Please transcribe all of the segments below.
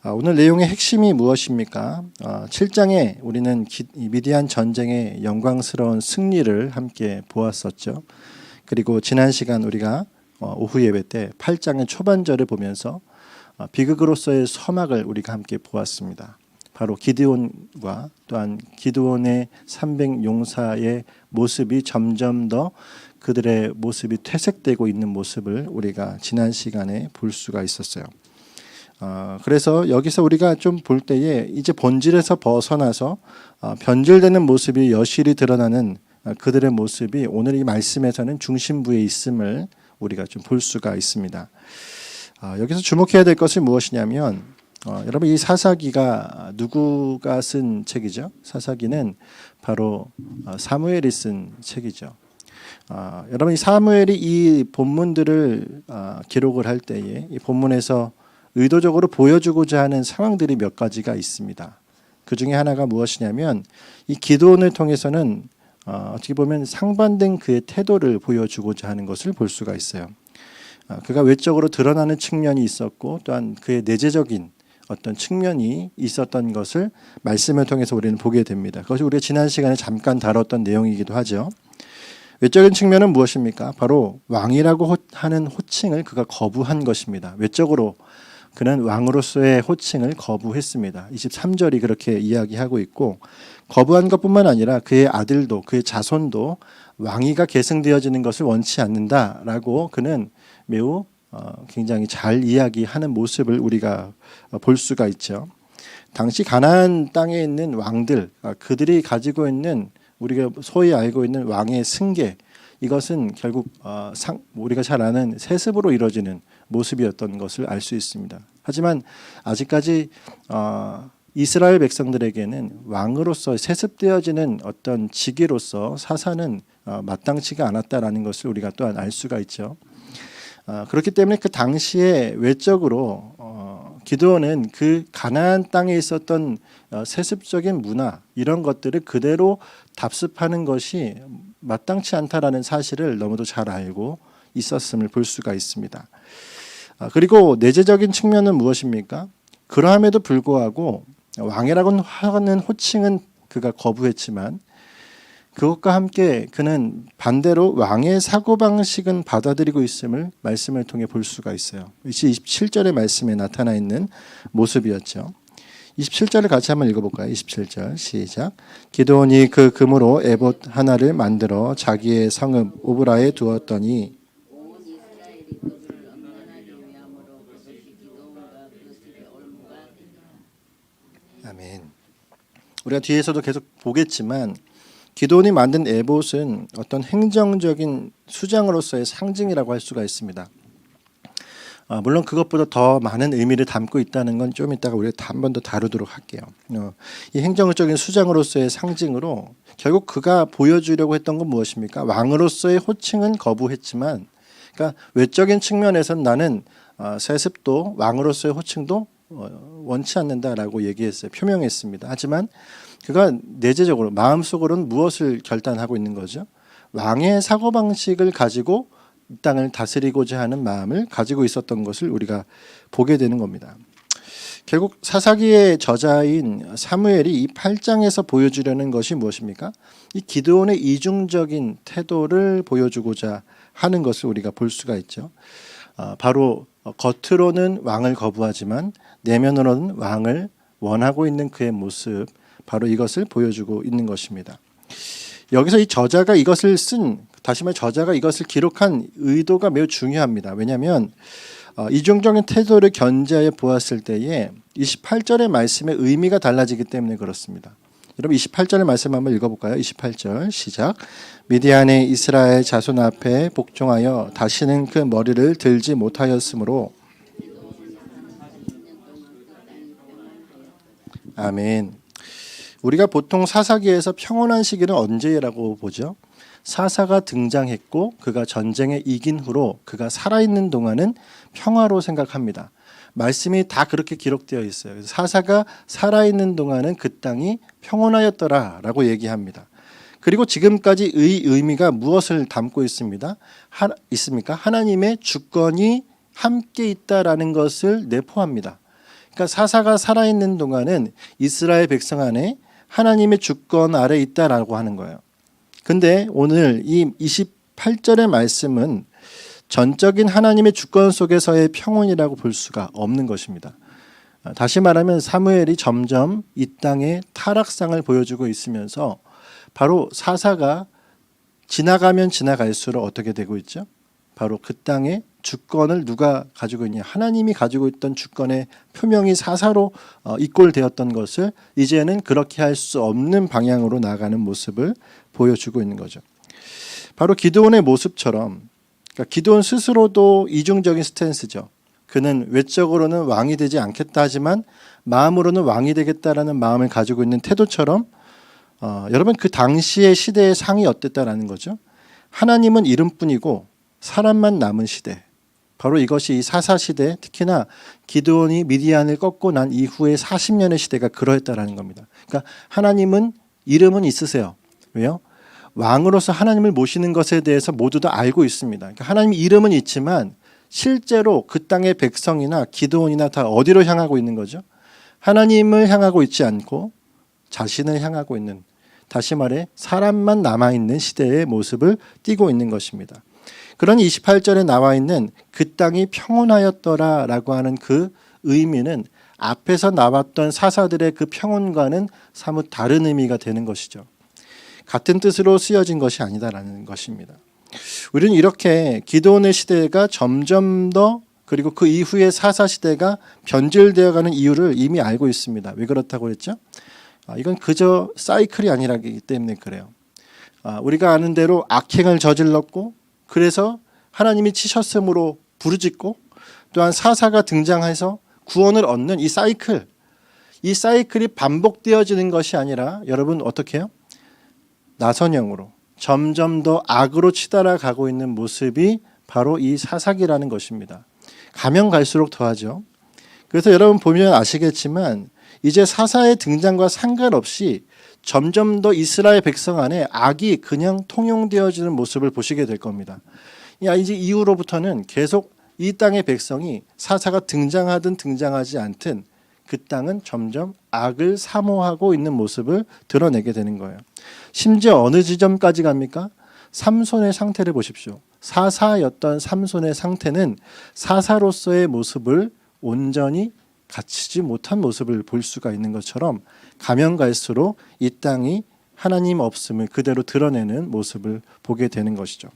오늘 내용의 핵심이 무엇입니까? 7장에 우리는 미디안 전쟁의 영광스러운 승리를 함께 보았었죠. 그리고 지난 시간 우리가 오후 예배 때 8장의 초반절을 보면서 비극으로서의 서막을 우리가 함께 보았습니다. 바로 기드온과 또한 기드온의 300용사의 모습이 점점 더 그들의 모습이 퇴색되고 있는 모습을 우리가 지난 시간에 볼 수가 있었어요. 그래서 여기서 우리가 좀 볼 때에 이제 본질에서 벗어나서 변질되는 모습이 여실히 드러나는 그들의 모습이 오늘 이 말씀에서는 중심부에 있음을 우리가 좀 볼 수가 있습니다. 여기서 주목해야 될 것이 무엇이냐면 여러분 이 사사기가 누구가 쓴 책이죠? 사사기는 바로 사무엘이 쓴 책이죠. 여러분 이 사무엘이 이 본문들을 기록을 할 때에 이 본문에서 의도적으로 보여주고자 하는 상황들이 몇 가지가 있습니다. 그 중에 하나가 무엇이냐면 이 기드온을 통해서는 어떻게 보면 상반된 그의 태도를 보여주고자 하는 것을 볼 수가 있어요. 그가 외적으로 드러나는 측면이 있었고 또한 그의 내재적인 어떤 측면이 있었던 것을 말씀을 통해서 우리는 보게 됩니다. 그것이 우리가 지난 시간에 잠깐 다뤘던 내용이기도 하죠. 외적인 측면은 무엇입니까? 바로 왕이라고 하는 호칭을 그가 거부한 것입니다. 외적으로 그는 왕으로서의 호칭을 거부했습니다. 23절이 그렇게 이야기하고 있고 거부한 것뿐만 아니라 그의 아들도 그의 자손도 왕위가 계승되어지는 것을 원치 않는다라고 그는 매우 굉장히 잘 이야기하는 모습을 우리가 볼 수가 있죠. 당시 가나안 땅에 있는 왕들, 그들이 가지고 있는 우리가 소위 알고 있는 왕의 승계, 이것은 결국 우리가 잘 아는 세습으로 이루어지는 모습이었던 것을 알 수 있습니다. 하지만 아직까지 이스라엘 백성들에게는 왕으로서 세습되어지는 어떤 직위로서 사사는 마땅치가 않았다라는 것을 우리가 또한 알 수가 있죠. 그렇기 때문에 그 당시에 외적으로 기드온은 그 가나안 땅에 있었던 세습적인 문화 이런 것들을 그대로 답습하는 것이 마땅치 않다라는 사실을 너무도 잘 알고 있었음을 볼 수가 있습니다. 그리고 내재적인 측면은 무엇입니까? 그러함에도 불구하고 왕이라고 하는 호칭은 그가 거부했지만 그것과 함께 그는 반대로 왕의 사고방식은 받아들이고 있음을 말씀을 통해 볼 수가 있어요. 27절의 말씀에 나타나 있는 모습이었죠. 27절을 같이 한번 읽어볼까요? 27절 시작. 기드온이 그 금으로 에봇 하나를 만들어 자기의 성읍 오브라에 두었더니 아멘. 우리가 뒤에서도 계속 보겠지만 기드온이 만든 에봇은 어떤 행정적인 수장으로서의 상징이라고 할 수가 있습니다. 물론 그것보다 더 많은 의미를 담고 있다는 건 좀 이따가 우리가 한 번 더 다루도록 할게요. 이 행정적인 수장으로서의 상징으로 결국 그가 보여주려고 했던 건 무엇입니까? 왕으로서의 호칭은 거부했지만, 그러니까 외적인 측면에서는 나는 세습도 왕으로서의 호칭도 원치 않는다라고 얘기했어요. 표명했습니다. 하지만 그가 내재적으로 마음속으로는 무엇을 결단하고 있는 거죠? 왕의 사고방식을 가지고 이 땅을 다스리고자 하는 마음을 가지고 있었던 것을 우리가 보게 되는 겁니다. 결국 사사기의 저자인 사무엘이 이 8장에서 보여주려는 것이 무엇입니까? 이 기드온의 이중적인 태도를 보여주고자 하는 것을 우리가 볼 수가 있죠. 바로 겉으로는 왕을 거부하지만 내면으로는 왕을 원하고 있는 그의 모습, 바로 이것을 보여주고 있는 것입니다. 여기서 이 저자가 이것을 다시 말해 저자가 이것을 기록한 의도가 매우 중요합니다. 왜냐하면 이중적인 태도를 견지하여 보았을 때에 28절의 말씀의 의미가 달라지기 때문에 그렇습니다. 여러분 28절의 말씀 한번 읽어볼까요? 28절 시작. 미디안의 이스라엘 자손 앞에 복종하여 다시는 그 머리를 들지 못하였으므로 아멘. 우리가 보통 사사기에서 평온한 시기는 언제라고 보죠? 사사가 등장했고 그가 전쟁에 이긴 후로 그가 살아있는 동안은 평화로 생각합니다. 말씀이 다 그렇게 기록되어 있어요. 사사가 살아있는 동안은 그 땅이 평온하였더라라고 얘기합니다. 그리고 지금까지 의미가 무엇을 담고 있습니까? 하나님의 주권이 함께 있다라는 것을 내포합니다. 그러니까 사사가 살아있는 동안은 이스라엘 백성 안에 하나님의 주권 아래 있다라고 하는 거예요. 근데 오늘 이 28절의 말씀은 전적인 하나님의 주권 속에서의 평온이라고 볼 수가 없는 것입니다. 다시 말하면 사무엘이 점점 이 땅의 타락상을 보여주고 있으면서 바로 사사가 지나가면 지나갈수록 어떻게 되고 있죠? 바로 그 땅의 주권을 누가 가지고 있냐? 하나님이 가지고 있던 주권의 표명이 사사로 이꼴되었던 것을 이제는 그렇게 할 수 없는 방향으로 나아가는 모습을 보여주고 있는 거죠. 바로 기드온의 모습처럼, 그러니까 기드온 스스로도 이중적인 스탠스죠. 그는 외적으로는 왕이 되지 않겠다 하지만 마음으로는 왕이 되겠다라는 마음을 가지고 있는 태도처럼 여러분 그 당시의 시대의 상이 어땠다라는 거죠. 하나님은 이름뿐이고 사람만 남은 시대. 바로 이것이 이 사사 시대, 특히나 기드온이 미디안을 꺾고 난 이후의 40년의 시대가 그러했다라는 겁니다. 그러니까 하나님은 이름은 있으세요. 왜요? 왕으로서 하나님을 모시는 것에 대해서 모두 다 알고 있습니다. 그러니까 하나님 이름은 있지만 실제로 그 땅의 백성이나 기드온이나 다 어디로 향하고 있는 거죠? 하나님을 향하고 있지 않고 자신을 향하고 있는, 다시 말해 사람만 남아있는 시대의 모습을 띠고 있는 것입니다. 그러니 28절에 나와 있는 그 땅이 평온하였더라라고 하는 그 의미는 앞에서 나왔던 사사들의 그 평온과는 사뭇 다른 의미가 되는 것이죠. 같은 뜻으로 쓰여진 것이 아니다라는 것입니다. 우리는 이렇게 기드온의 시대가 점점 더, 그리고 그 이후의 사사 시대가 변질되어가는 이유를 이미 알고 있습니다. 왜 그렇다고 그랬죠? 이건 그저 사이클이 아니라기 때문에 그래요. 우리가 아는 대로 악행을 저질렀고 그래서 하나님이 치셨으므로 부르짖고 또한 사사가 등장해서 구원을 얻는 이 사이클이 반복되어지는 것이 아니라 여러분 어떻게 해요? 나선형으로 점점 더 악으로 치달아 가고 있는 모습이 바로 이 사사기라는 것입니다. 가면 갈수록 더하죠. 그래서 여러분 보면 아시겠지만 이제 사사의 등장과 상관없이 점점 더 이스라엘 백성 안에 악이 그냥 통용되어지는 모습을 보시게 될 겁니다. 이제 이후로부터는 계속 이 땅의 백성이 사사가 등장하든 등장하지 않든 그 땅은 점점 악을 사모하고 있는 모습을 드러내게 되는 거예요. 심지어 어느 지점까지 갑니까? 삼손의 상태를 보십시오. 사사였던 삼손의 상태는 사사로서의 모습을 온전히 갖추지 못한 모습을 볼 수가 있는 것처럼 가면 갈수록 이 땅이 하나님 없음을 그대로 드러내는 모습을 보게 되는 것이죠.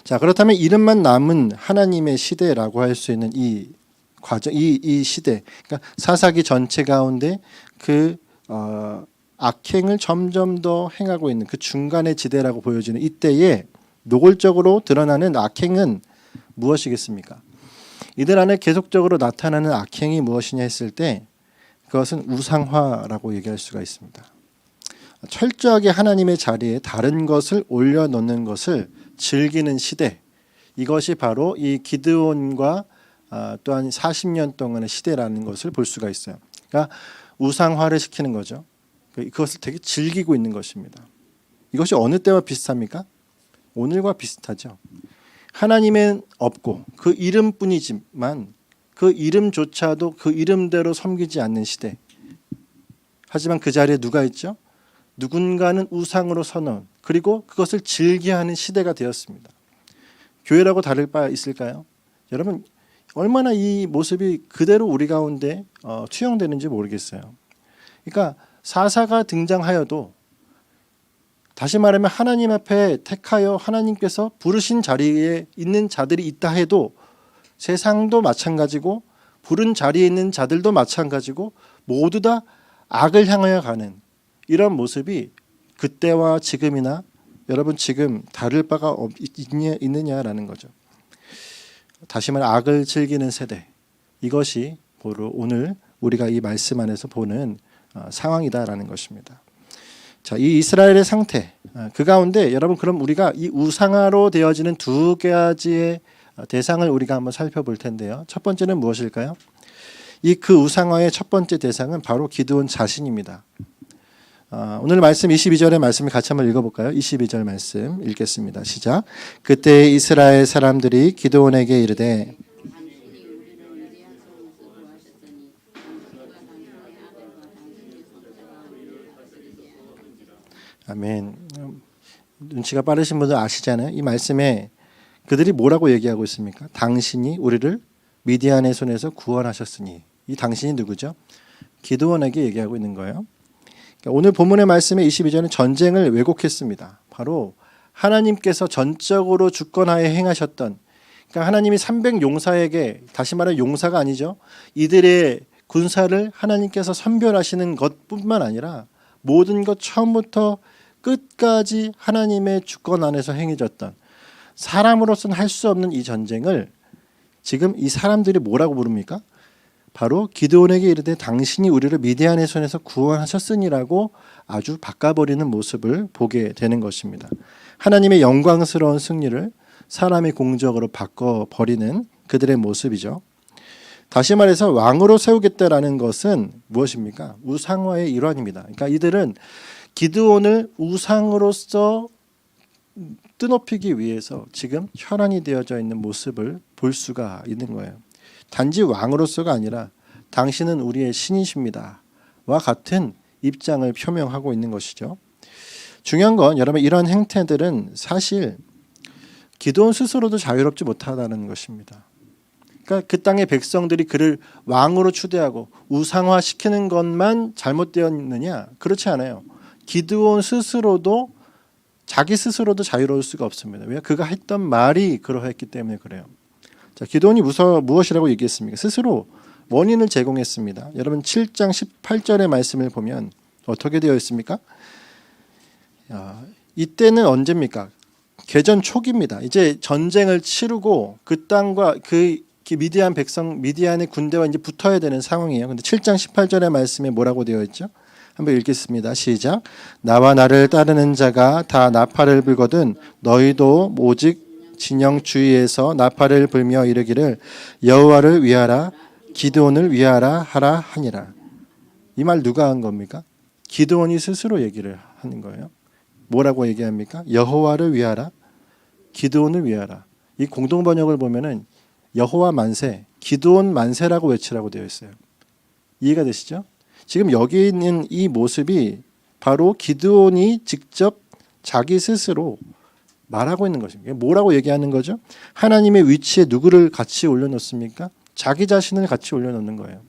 자, 그렇다면 이름만 남은 하나님의 시대라고 할 수 있는 이 과정, 이 시대, 그러니까 사사기 전체 가운데 그 악행을 점점 더 행하고 있는 그 중간의 지대라고 보여지는 이때에 노골적으로 드러나는 악행은 무엇이겠습니까? 이들 안에 계속적으로 나타나는 악행이 무엇이냐 했을 때 그것은 우상화라고 얘기할 수가 있습니다. 철저하게 하나님의 자리에 다른 것을 올려놓는 것을 즐기는 시대, 이것이 바로 이 기드온과 또한 40년 동안의 시대라는 것을 볼 수가 있어요. 그러니까 우상화를 시키는 거죠. 그것을 되게 즐기고 있는 것입니다. 이것이 어느 때와 비슷합니까? 오늘과 비슷하죠. 하나님은 없고 그 이름뿐이지만 그 이름조차도 그 이름대로 섬기지 않는 시대. 하지만 그 자리에 누가 있죠? 누군가는 우상으로 선언, 그리고 그것을 즐겨하는 시대가 되었습니다. 교회라고 다를 바 있을까요? 여러분 얼마나 이 모습이 그대로 우리 가운데 투영되는지 모르겠어요. 그러니까 사사가 등장하여도 다시 말하면 하나님 앞에 택하여 하나님께서 부르신 자리에 있는 자들이 있다 해도 세상도 마찬가지고 부른 자리에 있는 자들도 마찬가지고 모두 다 악을 향하여 가는 이런 모습이 그때와 지금이나 여러분 지금 다를 바가 있느냐라는 거죠. 다시 말해 악을 즐기는 세대, 이것이 바로 오늘 우리가 이 말씀 안에서 보는 상황이다라는 것입니다. 자, 이 이스라엘의 상태, 그 가운데 여러분 그럼 우리가 이 우상화로 되어지는 두 가지의 대상을 우리가 한번 살펴볼 텐데요. 첫 번째는 무엇일까요? 이 그 우상화의 첫 번째 대상은 바로 기드온 자신입니다. 오늘 말씀 22절의 말씀을 같이 한번 읽어볼까요? 22절 말씀 읽겠습니다. 시작. 그때 이스라엘 사람들이 기드온에게 이르되 아멘. 눈치가 빠르신 분들 아시잖아요. 이 말씀에 그들이 뭐라고 얘기하고 있습니까? 당신이 우리를 미디안의 손에서 구원하셨으니. 이 당신이 누구죠? 기드온에게 얘기하고 있는 거예요. 그러니까 오늘 본문의 말씀에 22절은 전쟁을 왜곡했습니다. 바로 하나님께서 전적으로 주권하에 행하셨던, 그러니까 하나님이 300용사에게, 다시 말해 용사가 아니죠, 이들의 군사를 하나님께서 선별하시는 것뿐만 아니라 모든 것 처음부터 끝까지 하나님의 주권 안에서 행해졌던, 사람으로서는 할 수 없는 이 전쟁을 지금 이 사람들이 뭐라고 부릅니까? 바로 기드온에게 이르되 당신이 우리를 미디안의 손에서 구원하셨으니라고 아주 바꿔버리는 모습을 보게 되는 것입니다. 하나님의 영광스러운 승리를 사람의 공적으로 바꿔버리는 그들의 모습이죠. 다시 말해서 왕으로 세우겠다라는 것은 무엇입니까? 우상화의 일환입니다. 그러니까 이들은 기드온을 우상으로서 뜨높이기 위해서 지금 혈안이 되어져 있는 모습을 볼 수가 있는 거예요. 단지 왕으로서가 아니라 당신은 우리의 신이십니다 와 같은 입장을 표명하고 있는 것이죠. 중요한 건 여러분, 이런 행태들은 사실 기드온 스스로도 자유롭지 못하다는 것입니다. 그러니까 그 땅의 백성들이 그를 왕으로 추대하고 우상화시키는 것만 잘못되어 있느냐? 그렇지 않아요. 기드온 스스로도, 자기 스스로도 자유로울 수가 없습니다. 왜? 그가 했던 말이 그러했기 때문에 그래요. 자, 기드온이 무엇이라고 얘기했습니까? 스스로 원인을 제공했습니다. 여러분 7장 18절의 말씀을 보면 어떻게 되어 있습니까? 이때는 언제입니까? 개전 초기입니다. 이제 전쟁을 치르고 그 땅과 그 미디안 백성, 미디안의 군대와 이제 붙어야 되는 상황이에요. 근데 7장 18절의 말씀에 뭐라고 되어 있죠? 한번 읽겠습니다. 시작. 나와 나를 따르는 자가 다 나팔을 불거든 너희도 오직 진영 주위에서 나팔을 불며 이르기를 여호와를 위하라, 기드온을 위하라 하라 하니라. 이 말 누가 한 겁니까? 기드온이 스스로 얘기를 하는 거예요. 뭐라고 얘기합니까? 여호와를 위하라, 기드온을 위하라. 이 공동 번역을 보면은 여호와 만세, 기드온 만세라고 외치라고 되어 있어요. 이해가 되시죠? 지금 여기 있는 이 모습이 바로 기드온이 직접 자기 스스로 말하고 있는 것입니다. 뭐라고 얘기하는 거죠? 하나님의 위치에 누구를 같이 올려놓습니까? 자기 자신을 같이 올려놓는 거예요.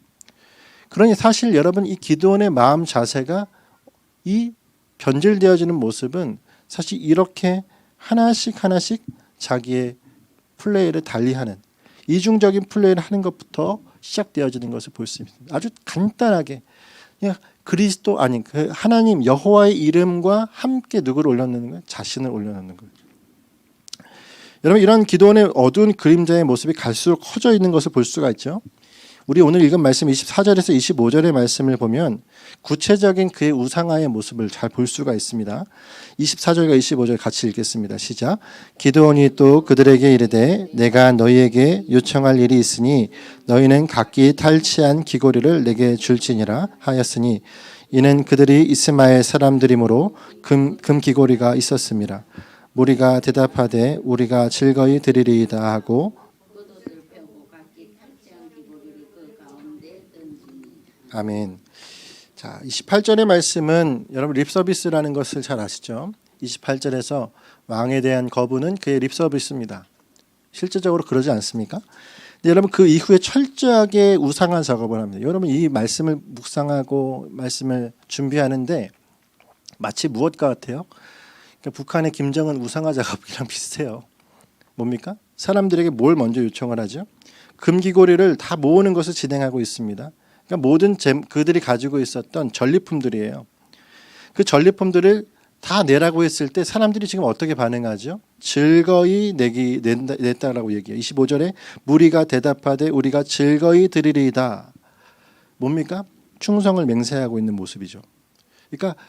그러니 사실 여러분, 이 기드온의 마음 자세가, 이 변질되어지는 모습은 사실 이렇게 하나씩 자기의 플레이를 달리하는, 이중적인 플레이를 하는 것부터 시작되어지는 것을 볼 수 있습니다. 아주 간단하게 그냥 그리스도, 아니 그 하나님 여호와의 이름과 함께 누구를 올려놓는 거예요? 자신을 올려놓는 거예요. 여러분, 이런 기드온의 어두운 그림자의 모습이 갈수록 커져 있는 것을 볼 수가 있죠. 우리 오늘 읽은 말씀 24절에서 25절의 말씀을 보면 구체적인 그의 우상화의 모습을 잘 볼 수가 있습니다. 24절과 25절 같이 읽겠습니다. 시작. 기드온이 또 그들에게 이르되 내가 너희에게 요청할 일이 있으니 너희는 각기 탈취한 귀고리를 내게 줄지니라 하였으니 이는 그들이 이스마엘 사람들이므로 금 귀고리가 있었습니다. 무리가 대답하되 우리가 즐거이 드리리이다 하고 아멘. 자, 28절의 말씀은 여러분 립서비스라는 것을 잘 아시죠? 28절에서 왕에 대한 거부는 그의 립서비스입니다. 실제적으로 그러지 않습니까? 근데 여러분 그 이후에 철저하게 우상화 작업을 합니다. 여러분 이 말씀을 묵상하고 말씀을 준비하는데 마치 무엇과 같아요? 그러니까 북한의 김정은 우상화 작업이랑 비슷해요. 뭡니까? 사람들에게 뭘 먼저 요청을 하죠? 금귀고리를 다 모으는 것을 진행하고 있습니다. 그러니까 모든 그들이 가지고 있었던 전리품들이에요. 그 전리품들을 다 내라고 했을 때 사람들이 지금 어떻게 반응하죠? 즐거이 냈다라고 얘기해요. 25절에 무리가 대답하되 우리가 즐거이 드리리이다. 뭡니까? 충성을 맹세하고 있는 모습이죠. 그러니까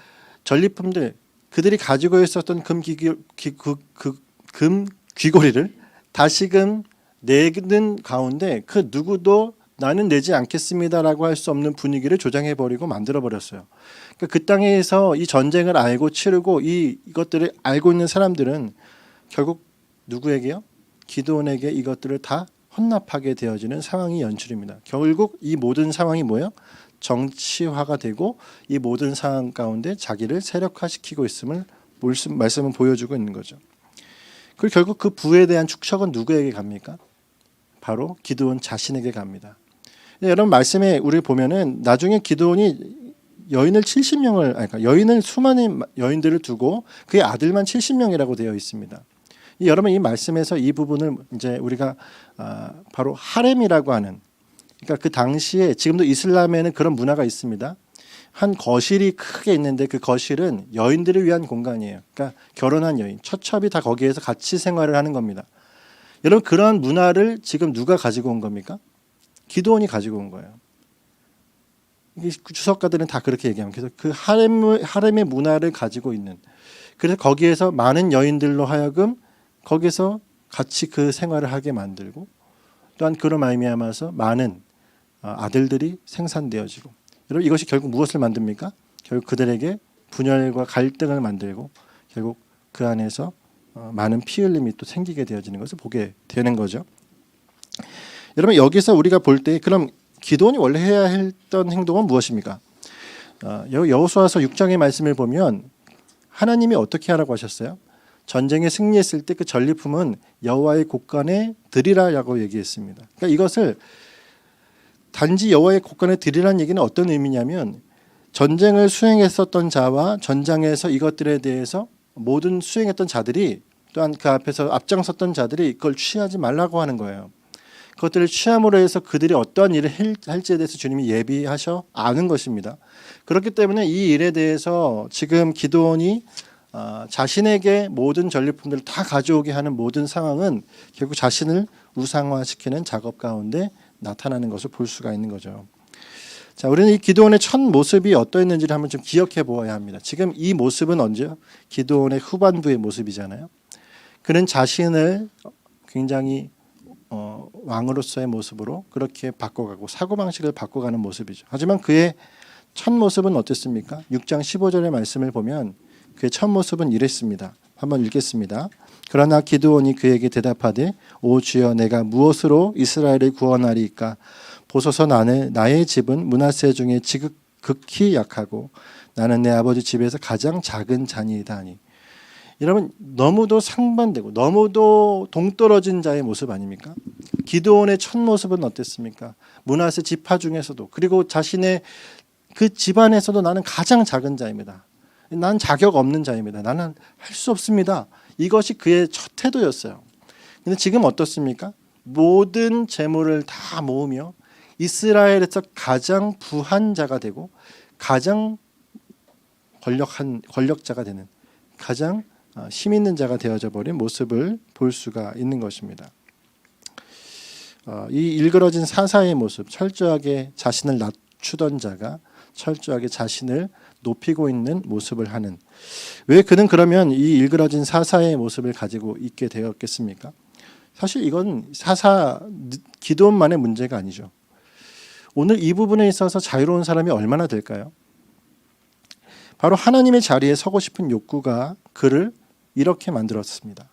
전리품들, 그들이 가지고 있었던 금 귀고리를 다시금 내는 가운데 그 누구도 나는 내지 않겠습니다라고 할 수 없는 분위기를 조장해버리고 만들어버렸어요. 그러니까 그 땅에서 이 전쟁을 알고 치르고 이것들을 알고 있는 사람들은 결국 누구에게요? 기드온에게 이것들을 다 혼납하게 되어지는 상황이 연출입니다. 결국 이 모든 상황이 뭐예요? 정치화가 되고 이 모든 상황 가운데 자기를 세력화시키고 있음을 말씀은 보여주고 있는 거죠. 그리고 결국 그 부에 대한 축척은 누구에게 갑니까? 바로 기드온 자신에게 갑니다. 여러분 말씀에 우리 보면은 나중에 기드온이 여인을 70명을 그러니까 여인을 수많은 여인들을 두고 그의 아들만 70명이라고 되어 있습니다. 여러분 이 말씀에서 이 부분을 이제 우리가 바로 하렘이라고 하는 그러니까 그 당시에 지금도 이슬람에는 그런 문화가 있습니다. 한 거실이 크게 있는데 그 거실은 여인들을 위한 공간이에요. 그러니까 결혼한 여인, 처첩이 다 거기에서 같이 생활을 하는 겁니다. 여러분 그런 문화를 지금 누가 가지고 온 겁니까? 기드온이 가지고 온 거예요. 주석가들은 다 그렇게 얘기합니다. 그래서 그 하렘의 문화를 가지고 있는 그래서 거기에서 많은 여인들로 하여금 거기서 같이 그 생활을 하게 만들고 또한 그로 말미암아서 많은 아들들이 생산되어지고 여러분 이것이 결국 무엇을 만듭니까? 결국 그들에게 분열과 갈등을 만들고 결국 그 안에서 많은 피 흘림이 또 생기게 되어지는 것을 보게 되는 거죠. 여러분 여기서 우리가 볼 때 그럼 기드온이 원래 해야 했던 행동은 무엇입니까? 여호수아서 6장의 말씀을 보면 하나님이 어떻게 하라고 하셨어요? 전쟁에 승리했을 때 그 전리품은 여호와의 곳간에 드리라라고 얘기했습니다. 그러니까 이것을 단지 여호와의 곳간에 드리라는 얘기는 어떤 의미냐면 전쟁을 수행했었던 자와 전장에서 이것들에 대해서 모든 수행했던 자들이 또한 그 앞에서 앞장섰던 자들이 이걸 취하지 말라고 하는 거예요. 그것들을 취함으로 해서 그들이 어떠한 일을 할지에 대해서 주님이 예비하셔 아는 것입니다. 그렇기 때문에 이 일에 대해서 지금 기드온이 자신에게 모든 전리품들을 다 가져오게 하는 모든 상황은 결국 자신을 우상화시키는 작업 가운데 나타나는 것을 볼 수가 있는 거죠. 자, 우리는 이 기드온의 첫 모습이 어떠했는지를 한번 좀 기억해 보아야 합니다. 지금 이 모습은 언제요? 기드온의 후반부의 모습이잖아요. 그는 자신을 굉장히 왕으로서의 모습으로 그렇게 바꿔가고 사고방식을 바꿔가는 모습이죠. 하지만 그의 첫 모습은 어땠습니까? 6장 15절의 말씀을 보면 그의 첫 모습은 이랬습니다. 한번 읽겠습니다. 그러나 기드온이 그에게 대답하되 오 주여 내가 무엇으로 이스라엘을 구원하리이까 보소서 나의 집은 므낫세 중에 극히 약하고 나는 내 아버지 집에서 가장 작은 자니이다 하니 여러분 너무도 상반되고 너무도 동떨어진 자의 모습 아닙니까? 기드온의 첫 모습은 어땠습니까? 므낫세 지파 중에서도 그리고 자신의 그 집안에서도 나는 가장 작은 자입니다. 나는 자격 없는 자입니다. 나는 할 수 없습니다. 이것이 그의 첫 태도였어요. 근데 지금 어떻습니까? 모든 재물을 다 모으며 이스라엘에서 가장 부한 자가 되고 가장 권력자가 되는 가장 힘 있는 자가 되어져 버린 모습을 볼 수가 있는 것입니다. 이 일그러진 사사의 모습, 철저하게 자신을 낮추던 자가 철저하게 자신을 높이고 있는 모습을 하는 왜 그는 그러면 이 일그러진 사사의 모습을 가지고 있게 되었겠습니까? 사실 이건 기드온만의 문제가 아니죠. 오늘 이 부분에 있어서 자유로운 사람이 얼마나 될까요? 바로 하나님의 자리에 서고 싶은 욕구가 그를 이렇게 만들었습니다.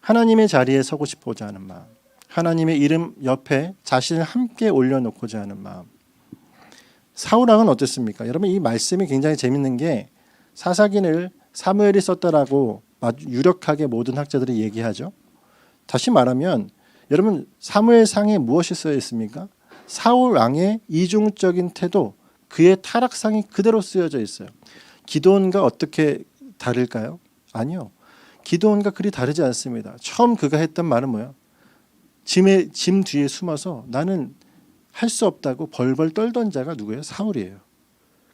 하나님의 자리에 서고 싶고자 하는 마음, 하나님의 이름 옆에 자신을 함께 올려놓고자 하는 마음. 사울왕은 어땠습니까? 여러분 이 말씀이 굉장히 재밌는 게 사사기를 사무엘이 썼다라고 유력하게 모든 학자들이 얘기하죠. 다시 말하면 여러분 사무엘상에 무엇이 쓰여 있습니까? 사울왕의 이중적인 태도, 그의 타락상이 그대로 쓰여져 있어요. 기드온과 어떻게 다를까요? 아니요. 기드온과 그리 다르지 않습니다. 처음 그가 했던 말은 뭐예요? 짐 뒤에 숨어서 나는 할 수 없다고 벌벌 떨던 자가 누구예요? 사울이에요.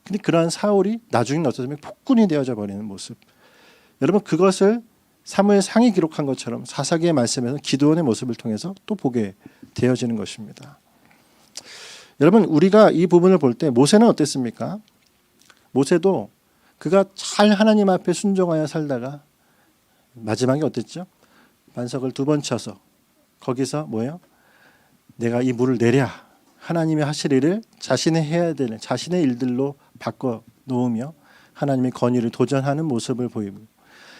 근데 그러한 사울이 나중에 어쩌면 폭군이 되어져 버리는 모습. 여러분 그것을 사무엘상이 기록한 것처럼 사사기의 말씀에서 기드온의 모습을 통해서 또 보게 되어지는 것입니다. 여러분 우리가 이 부분을 볼 때 모세는 어땠습니까? 모세도 그가 잘 하나님 앞에 순종하여 살다가 마지막에 어땠죠? 반석을 2번 쳐서 거기서 뭐예요? 내가 이 물을 내랴. 하나님이 하실 일을 자신이 해야 되는 자신의 일들로 바꿔 놓으며 하나님의 권위를 도전하는 모습을 보이고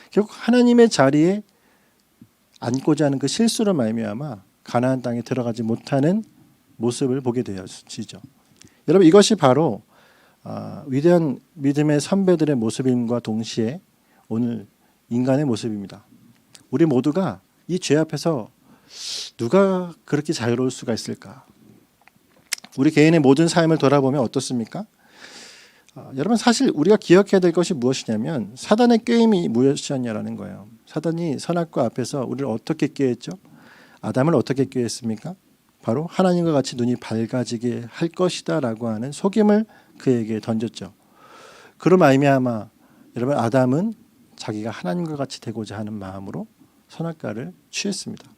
결국 하나님의 자리에 앉고자 하는 그 실수로 말미암아 가나안 땅에 들어가지 못하는 모습을 보게 되어지죠. 여러분 이것이 바로 위대한 믿음의 선배들의 모습임과 동시에 오늘 인간의 모습입니다. 우리 모두가 이 죄 앞에서 누가 그렇게 자유로울 수가 있을까? 우리 개인의 모든 삶을 돌아보면 어떻습니까? 여러분 사실 우리가 기억해야 될 것이 무엇이냐면 사단의 꾀임이 무엇이었냐라는 거예요. 사단이 선악과 앞에서 우리를 어떻게 꾀했죠? 아담을 어떻게 꾀했습니까? 바로 하나님과 같이 눈이 밝아지게 할 것이다 라고 하는 속임을 그에게 던졌죠. 그로 말미암아 여러분 아담은 자기가 하나님과 같이 되고자 하는 마음으로 선악과를 취했습니다.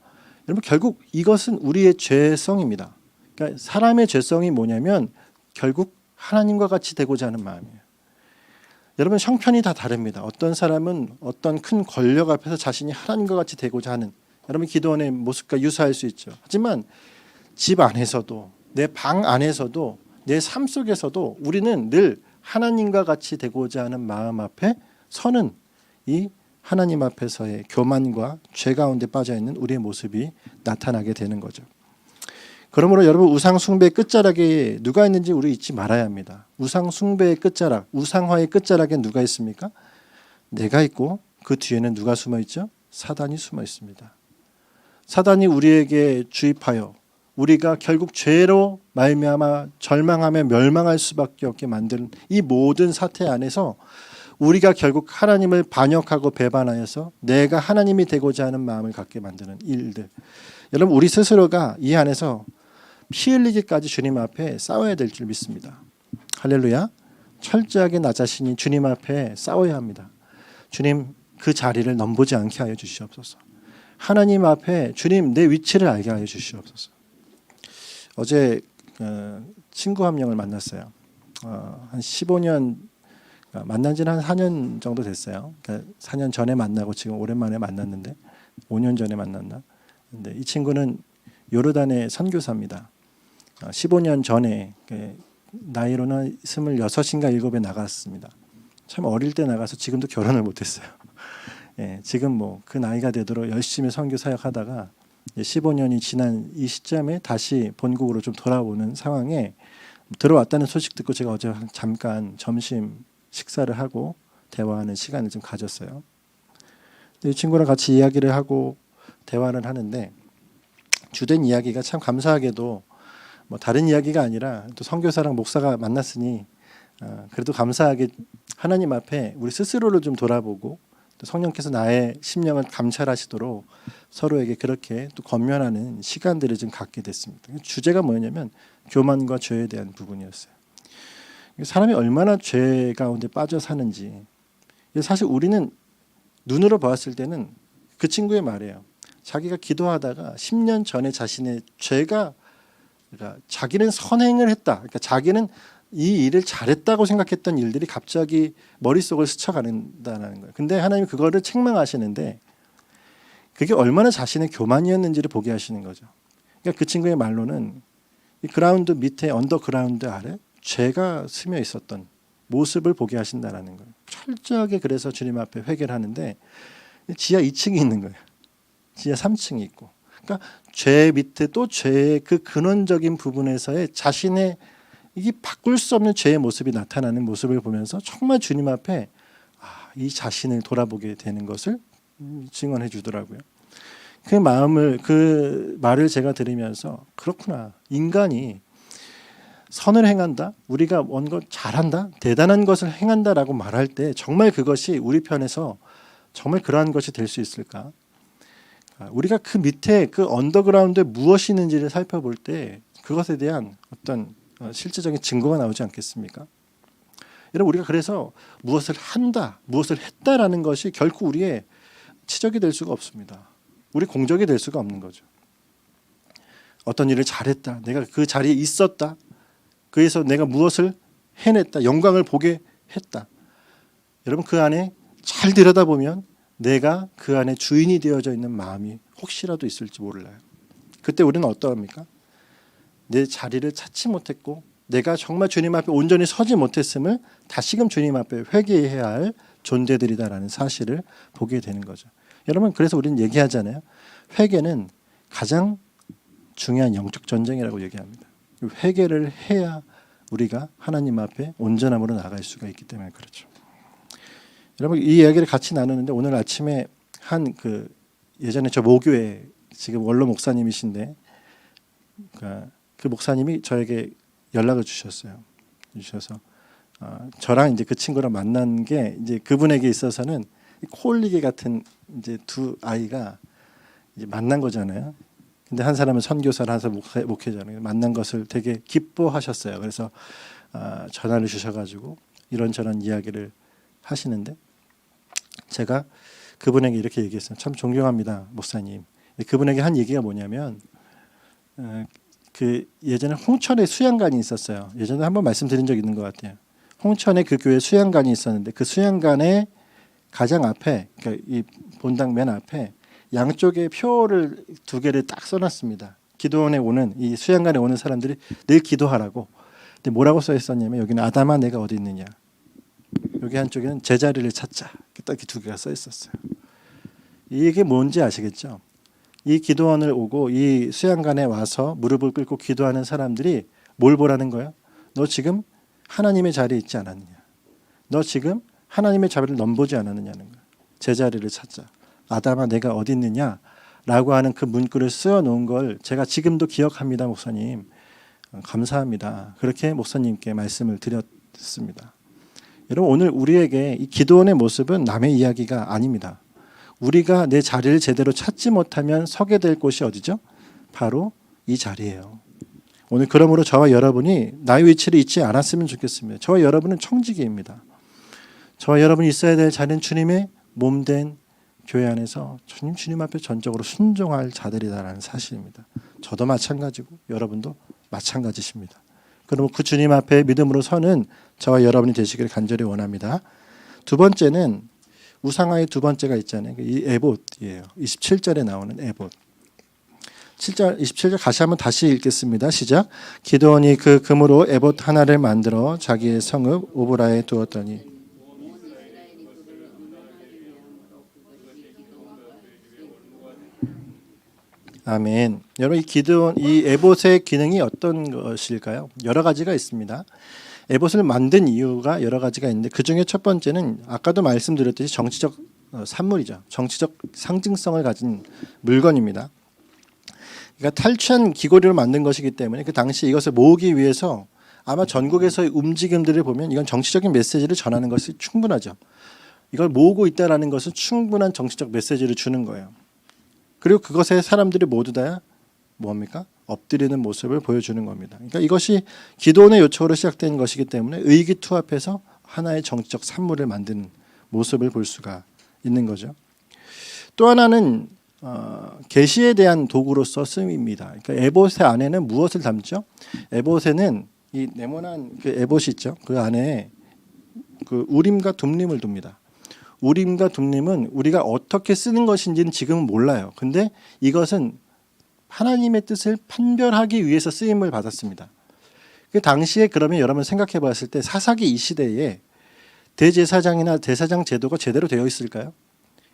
여러분 결국 이것은 우리의 죄성입니다. 그러니까 사람의 죄성이 뭐냐면 결국 하나님과 같이 되고자 하는 마음이에요. 여러분 형편이 다 다릅니다. 어떤 사람은 어떤 큰 권력 앞에서 자신이 하나님과 같이 되고자 하는 여러분 기도원의 모습과 유사할 수 있죠. 하지만 집 안에서도 내 방 안에서도 내 삶 속에서도 우리는 늘 하나님과 같이 되고자 하는 마음 앞에 서는 이 하나님 앞에서의 교만과 죄 가운데 빠져 있는 우리의 모습이 나타나게 되는 거죠. 그러므로 여러분 우상 숭배의 끝자락에 누가 있는지 우리 잊지 말아야 합니다. 우상 숭배의 끝자락, 우상화의 끝자락에 누가 있습니까? 내가 있고 그 뒤에는 누가 숨어 있죠? 사단이 숨어 있습니다. 사단이 우리에게 주입하여 우리가 결국 죄로 말미암아 절망하며 멸망할 수밖에 없게 만드는 이 모든 사태 안에서 우리가 결국 하나님을 반역하고 배반하여서 내가 하나님이 되고자 하는 마음을 갖게 만드는 일들. 여러분 우리 스스로가 이 안에서 피 흘리기까지 주님 앞에 싸워야 될 줄 믿습니다. 할렐루야. 철저하게 나 자신이 주님 앞에 싸워야 합니다. 주님 그 자리를 넘보지 않게 하여 주시옵소서. 하나님 앞에 주님 내 위치를 알게 하여 주시옵소서. 어제 친구 한 명을 만났어요. 한 15년 만난 지는 한 4년 정도 됐어요. 그러니까 4년 전에 만나고 지금 오랜만에 만났는데 5년 전에 만났나? 근데 이 친구는 요르단의 선교사입니다. 15년 전에 나이로는 26인가 7에 나갔습니다. 참 어릴 때 나가서 지금도 결혼을 못했어요. 예, 지금 뭐 그 나이가 되도록 열심히 선교 사역하다가 15년이 지난 이 시점에 다시 본국으로 좀 돌아오는 상황에 들어왔다는 소식 듣고 제가 어제 잠깐 점심 식사를 하고 대화하는 시간을 좀 가졌어요. 이 친구랑 같이 이야기를 하고 대화를 하는데 주된 이야기가 참 감사하게도 뭐 다른 이야기가 아니라 또 선교사랑 목사가 만났으니 그래도 감사하게 하나님 앞에 우리 스스로를 좀 돌아보고 또 성령께서 나의 심령을 감찰하시도록 서로에게 그렇게 또 권면하는 시간들을 좀 갖게 됐습니다. 주제가 뭐냐면 교만과 죄에 대한 부분이었어요. 사람이 얼마나 죄 가운데 빠져 사는지 사실 우리는 눈으로 보았을 때는 그 친구의 말이에요. 자기가 기도하다가 10년 전에 자신의 죄가 그러니까 자기는 선행을 했다. 그러니까 자기는 이 일을 잘했다고 생각했던 일들이 갑자기 머릿속을 스쳐가는다는 거예요. 근데 하나님이 그거를 책망하시는데 그게 얼마나 자신의 교만이었는지를 보게 하시는 거죠. 그러니까 그 친구의 말로는 이 그라운드 밑에 언더그라운드 아래 죄가 스며 있었던 모습을 보게 하신다는 거예요. 철저하게 그래서 주님 앞에 회개를 하는데 지하 2층이 있는 거예요. 지하 3층이 있고. 그러니까 죄 밑에 또 죄의 그 근원적인 부분에서의 자신의 이게 바꿀 수 없는 죄의 모습이 나타나는 모습을 보면서 정말 주님 앞에 이 자신을 돌아보게 되는 것을 증언해 주더라고요. 그 말을 제가 들으면서 그렇구나. 인간이 선을 행한다. 우리가 뭔가 잘한다. 대단한 것을 행한다라고 말할 때 정말 그것이 우리 편에서 정말 그러한 것이 될 수 있을까? 우리가 그 밑에 그 언더그라운드에 무엇이 있는지를 살펴볼 때 그것에 대한 어떤 실제적인 증거가 나오지 않겠습니까? 여러분 우리가 그래서 무엇을 한다, 무엇을 했다라는 것이 결코 우리의 치적이 될 수가 없습니다. 우리 공적이 될 수가 없는 거죠. 어떤 일을 잘했다, 내가 그 자리에 있었다, 그래서 내가 무엇을 해냈다, 영광을 보게 했다. 여러분 그 안에 잘 들여다보면 내가 그 안에 주인이 되어져 있는 마음이 혹시라도 있을지 몰라요. 그때 우리는 어떠합니까? 내 자리를 찾지 못했고 내가 정말 주님 앞에 온전히 서지 못했음을 다시금 주님 앞에 회개해야 할 존재들이다라는 사실을 보게 되는 거죠. 여러분 그래서 우리는 얘기하잖아요. 회개는 가장 중요한 영적 전쟁이라고 얘기합니다. 회개를 해야 우리가 하나님 앞에 온전함으로 나갈 수가 있기 때문에 그렇죠. 여러분 이 이야기를 같이 나누는데 오늘 아침에 한 예전에 저 모교회 지금 원로 목사님이신데 그 목사님이 저에게 연락을 주셔서 저랑 이제 그 친구랑 만난 게 이제 그분에게 있어서는 코올리게 같은 이제 두 아이가 이제 만난 거잖아요. 근데 한 사람은 선교사를 한 사람은 목회자를 만난 것을 되게 기뻐하셨어요. 그래서 전화를 주셔가지고 이런저런 이야기를 하시는데 제가 그분에게 이렇게 얘기했어요. 참 존경합니다, 목사님. 그분에게 한 얘기가 뭐냐면 그 예전에 홍천에 수양관이 있었어요. 예전에 한번 말씀드린 적 있는 것 같아요. 홍천에 그 교회 수양관이 있었는데 그 수양관의 가장 앞에, 그러니까 이 본당 맨 앞에 양쪽에 표를 2개를 딱 써놨습니다. 기도원에 오는 이 수양관에 오는 사람들이 늘 기도하라고. 근데 뭐라고 써 있었냐면 여기는 아담아 내가 어디 있느냐. 여기 한쪽에는 제자리를 찾자. 딱 이렇게 2개가 써 있었어요. 이게 뭔지 아시겠죠? 이 기도원을 오고 이 수양관에 와서 무릎을 꿇고 기도하는 사람들이 뭘 보라는 거예요? 너 지금 하나님의 자리에 있지 않았느냐? 너 지금 하나님의 자리를 넘보지 않았느냐는 거예요. 제자리를 찾자. 아담아 내가 어디 있느냐? 라고 하는 그 문구를 쓰어놓은 걸 제가 지금도 기억합니다. 목사님. 감사합니다. 그렇게 목사님께 말씀을 드렸습니다. 여러분 오늘 우리에게 이 기도원의 모습은 남의 이야기가 아닙니다. 우리가 내 자리를 제대로 찾지 못하면 서게 될 곳이 어디죠? 바로 이 자리예요. 오늘 그러므로 저와 여러분이 나의 위치를 잊지 않았으면 좋겠습니다. 저와 여러분은 청지기입니다. 저와 여러분이 있어야 될 자리는 주님의 몸된 교회 안에서 주님 앞에 전적으로 순종할 자들이다라는 사실입니다. 저도 마찬가지고 여러분도 마찬가지십니다. 그러면 그 주님 앞에 믿음으로 서는 저와 여러분이 되시기를 간절히 원합니다. 두 번째는 우상화의 두 번째가 있잖아요. 이 에봇이에요. 27절에 나오는 에봇. 27절 다시 읽겠습니다. 시작. 기드온이 그 금으로 에봇 하나를 만들어 자기의 성읍 오브라에 두었더니 아멘. 여러분 이 에봇의 기능이 어떤 것일까요? 여러 가지가 있습니다. 에봇을 만든 이유가 여러 가지가 있는데 그 중에 첫 번째는 아까도 말씀드렸듯이 정치적 산물이죠. 정치적 상징성을 가진 물건입니다. 그러니까 탈취한 귀고리를 만든 것이기 때문에 그 당시 이것을 모으기 위해서 아마 전국에서의 움직임들을 보면 이건 정치적인 메시지를 전하는 것이 충분하죠. 이걸 모으고 있다는 것은 충분한 정치적 메시지를 주는 거예요. 그리고 그것에 사람들이 모두 다 뭡니까? 엎드리는 모습을 보여주는 겁니다. 그러니까 이것이 기도원의 요청으로 시작된 것이기 때문에 의기투합해서 하나의 정치적 산물을 만드는 모습을 볼 수가 있는 거죠. 또 하나는 계시에 대한 도구로서 쓰입니다. 그러니까 에봇의 안에는 무엇을 담죠? 에봇에는 이 네모난 그 에봇이 있죠. 그 안에 그 우림과 둠림을 둡니다. 우림과 둠림은 우리가 어떻게 쓰는 것인지는 지금은 몰라요. 근데 이것은 하나님의 뜻을 판별하기 위해서 쓰임을 받았습니다. 그 당시에 그러면 여러분 생각해 봤을 때 사사기 이 시대에 대제사장이나 대사장 제도가 제대로 되어 있을까요?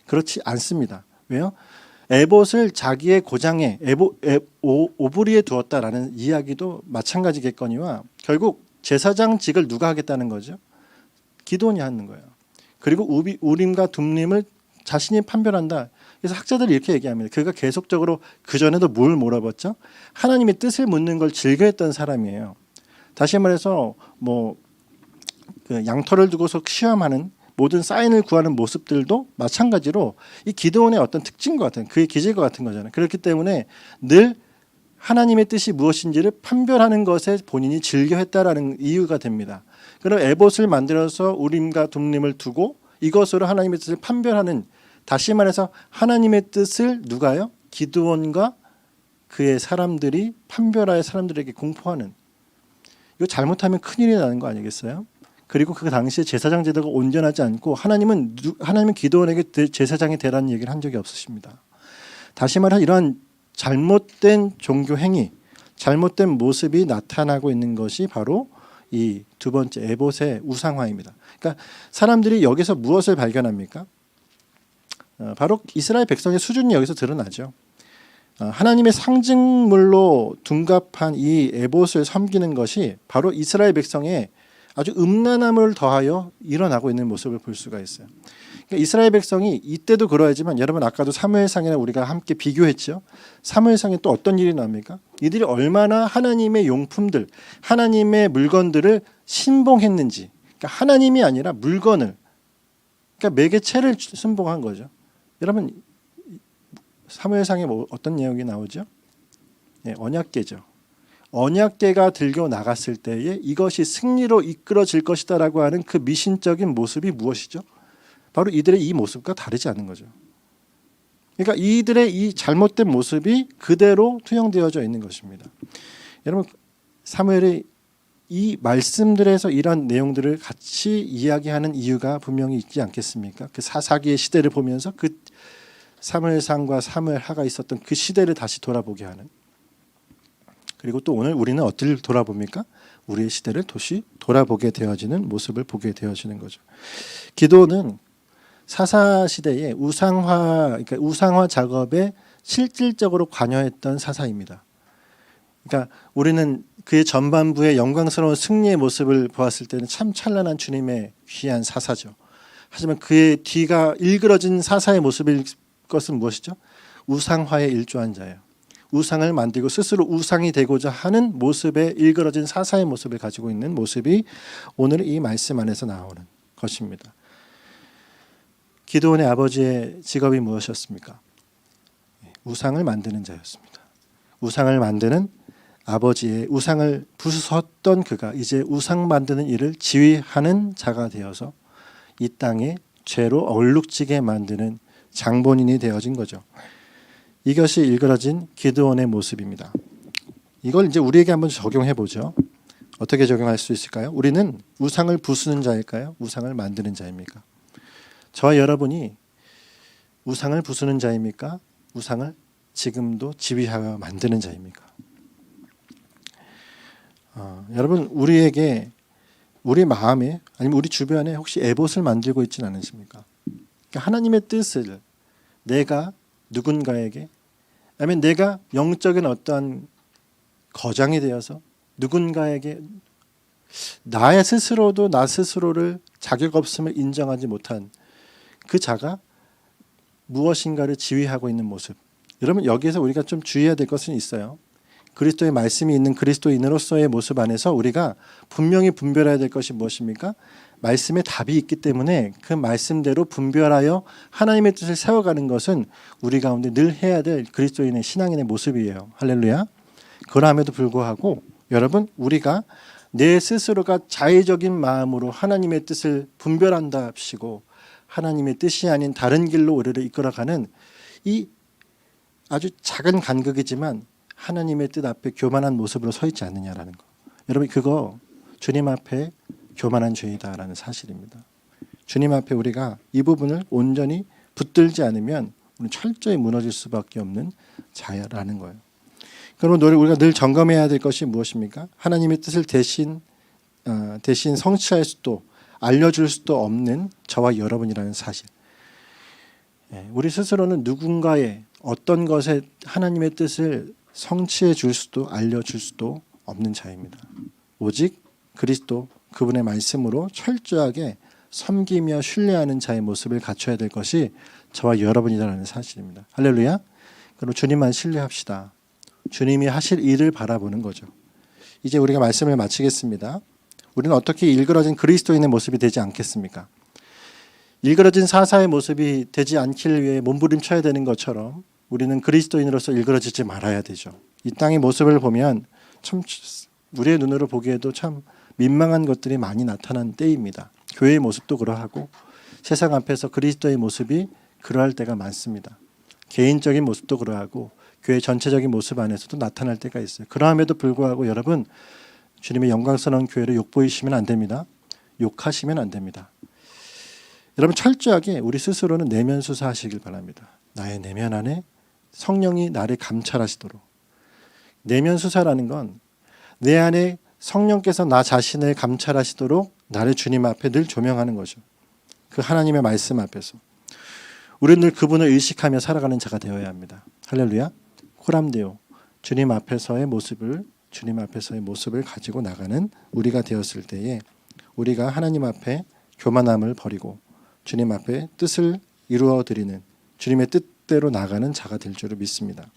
그렇지 않습니다. 왜요? 에봇을 자기의 고장에 오브리에 두었다라는 이야기도 마찬가지겠거니와 결국 제사장직을 누가 하겠다는 거죠? 기드온이 하는 거예요. 그리고 우림과 둠림을 자신이 판별한다. 그래서 학자들이 이렇게 얘기합니다. 그가 계속적으로 그전에도 뭘 물어봤죠? 하나님의 뜻을 묻는 걸 즐겨했던 사람이에요. 다시 말해서 그 양털을 두고서 시험하는 모든 사인을 구하는 모습들도 마찬가지로 이 기드온의 어떤 특징과 같은 그의 기질과 같은 거잖아요. 그렇기 때문에 늘 하나님의 뜻이 무엇인지를 판별하는 것에 본인이 즐겨했다라는 이유가 됩니다. 그럼 에봇을 만들어서 우림과 둠림을 두고 이것으로 하나님의 뜻을 판별하는, 다시 말해서 하나님의 뜻을 누가요? 기드온과 그의 사람들이 판별하여 사람들에게 공포하는, 이거 잘못하면 큰일이 나는 거 아니겠어요? 그리고 그 당시에 제사장 제도가 온전하지 않고 하나님은 기드온에게 제사장이 되라는 얘기를 한 적이 없으십니다. 다시 말해 이러한 잘못된 종교 행위, 잘못된 모습이 나타나고 있는 것이 바로 이 두 번째 에봇의 우상화입니다. 그러니까 사람들이 여기서 무엇을 발견합니까? 바로 이스라엘 백성의 수준이 여기서 드러나죠. 하나님의 상징물로 둔갑한 이 에봇을 섬기는 것이 바로 이스라엘 백성의 아주 음란함을 더하여 일어나고 있는 모습을 볼 수가 있어요. 그러니까 이스라엘 백성이 이때도 그러하지만 여러분 아까도 사무엘상이랑 우리가 함께 비교했죠. 사무엘상에 또 어떤 일이 나옵니까? 이들이 얼마나 하나님의 용품들, 하나님의 물건들을 신봉했는지. 그러니까 하나님이 아니라 물건을, 그러니까 매개체를 신봉한 거죠. 여러분 사무엘상에 어떤 내용이 나오죠? 언약궤죠. 언약궤가 들고 나갔을 때에 이것이 승리로 이끌어질 것이다라고 하는 그 미신적인 모습이 무엇이죠? 바로 이들의 이 모습과 다르지 않은 거죠. 그러니까 이들의 이 잘못된 모습이 그대로 투영되어져 있는 것입니다. 여러분 사무엘이 이 말씀들에서 이런 내용들을 같이 이야기하는 이유가 분명히 있지 않겠습니까? 그 사사기의 시대를 보면서 그 사무엘상과 사무엘하가 있었던 그 시대를 다시 돌아보게 하는. 그리고 또 오늘 우리는 어디를 돌아봅니까? 우리의 시대를 다시 돌아보게 되어지는 모습을 보게 되어지는 거죠. 기도는 사사 시대의 그러니까 우상화 작업에 실질적으로 관여했던 사사입니다. 그러니까 우리는 그의 전반부의 영광스러운 승리의 모습을 보았을 때는 참 찬란한 주님의 귀한 사사죠. 하지만 그의 뒤가 일그러진 사사의 모습일 것은 무엇이죠? 우상화에 일조한 자예요. 우상을 만들고 스스로 우상이 되고자 하는 모습에 일그러진 사사의 모습을 가지고 있는 모습이 오늘 이 말씀 안에서 나오는 것입니다. 기드온의 아버지의 직업이 무엇이었습니까? 우상을 만드는 자였습니다. 우상을 만드는 아버지의 우상을 부수었던 그가 이제 우상 만드는 일을 지휘하는 자가 되어서 이 땅에 죄로 얼룩지게 만드는 장본인이 되어진 거죠. 이것이 일그러진 기드온의 모습입니다. 이걸 이제 우리에게 한번 적용해 보죠. 어떻게 적용할 수 있을까요? 우리는 우상을 부수는 자일까요? 우상을 만드는 자입니까? 저와 여러분이 우상을 부수는 자입니까? 우상을 지금도 지휘하여 만드는 자입니까? 여러분 우리에게 우리 마음에 아니면 우리 주변에 혹시 에봇을 만들고 있지는 않으십니까? 그러니까 하나님의 뜻을 내가 누군가에게 아니면 내가 영적인 어떠한 거장이 되어서 누군가에게 나의 스스로도 나 스스로를 자격 없음을 인정하지 못한 그 자가 무엇인가를 지휘하고 있는 모습. 여러분 여기에서 우리가 좀 주의해야 될 것은 있어요. 그리스도의 말씀이 있는 그리스도인으로서의 모습 안에서 우리가 분명히 분별해야 될 것이 무엇입니까? 말씀에 답이 있기 때문에 그 말씀대로 분별하여 하나님의 뜻을 세워가는 것은 우리 가운데 늘 해야 될 그리스도인의 신앙인의 모습이에요. 할렐루야. 그럼에도 불구하고 여러분 우리가 내 스스로가 자의적인 마음으로 하나님의 뜻을 분별한다 합시고 하나님의 뜻이 아닌 다른 길로 우리를 이끌어가는 이 아주 작은 간극이지만 하나님의 뜻 앞에 교만한 모습으로 서 있지 않느냐라는 거. 여러분 그거 주님 앞에 교만한 죄이다라는 사실입니다. 주님 앞에 우리가 이 부분을 온전히 붙들지 않으면 우리는 철저히 무너질 수밖에 없는 자야라는 거예요. 그러면 우리가 늘 점검해야 될 것이 무엇입니까? 하나님의 뜻을 대신 성취할 수도 알려줄 수도 없는 저와 여러분이라는 사실. 우리 스스로는 누군가의 어떤 것에 하나님의 뜻을 성취해 줄 수도 알려줄 수도 없는 자입니다. 오직 그리스도 그분의 말씀으로 철저하게 섬기며 신뢰하는 자의 모습을 갖춰야 될 것이 저와 여러분이라는 사실입니다. 할렐루야. 그럼 주님만 신뢰합시다. 주님이 하실 일을 바라보는 거죠. 이제 우리가 말씀을 마치겠습니다. 우리는 어떻게 일그러진 그리스도인의 모습이 되지 않겠습니까? 일그러진 사사의 모습이 되지 않길 위해 몸부림쳐야 되는 것처럼 우리는 그리스도인으로서 일그러지지 말아야 되죠. 이 땅의 모습을 보면 참 우리의 눈으로 보기에도 참 민망한 것들이 많이 나타난 때입니다. 교회의 모습도 그러하고 세상 앞에서 그리스도의 모습이 그러할 때가 많습니다. 개인적인 모습도 그러하고 교회 전체적인 모습 안에서도 나타날 때가 있어요. 그러함에도 불구하고 여러분 주님의 영광스러운 교회를 욕보이시면 안 됩니다. 욕하시면 안 됩니다. 여러분 철저하게 우리 스스로는 내면 수사하시길 바랍니다. 나의 내면 안에 성령이 나를 감찰하시도록. 내면 수사라는 건 내 안에 성령께서 나 자신을 감찰하시도록 나를 주님 앞에 늘 조명하는 거죠. 그 하나님의 말씀 앞에서. 우리는 늘 그분을 의식하며 살아가는 자가 되어야 합니다. 할렐루야. 코람데오 주님 앞에서의 모습을 가지고 나가는 우리가 되었을 때에 우리가 하나님 앞에 교만함을 버리고 주님 앞에 뜻을 이루어 드리는 주님의 뜻대로 나가는 자가 될 줄을 믿습니다.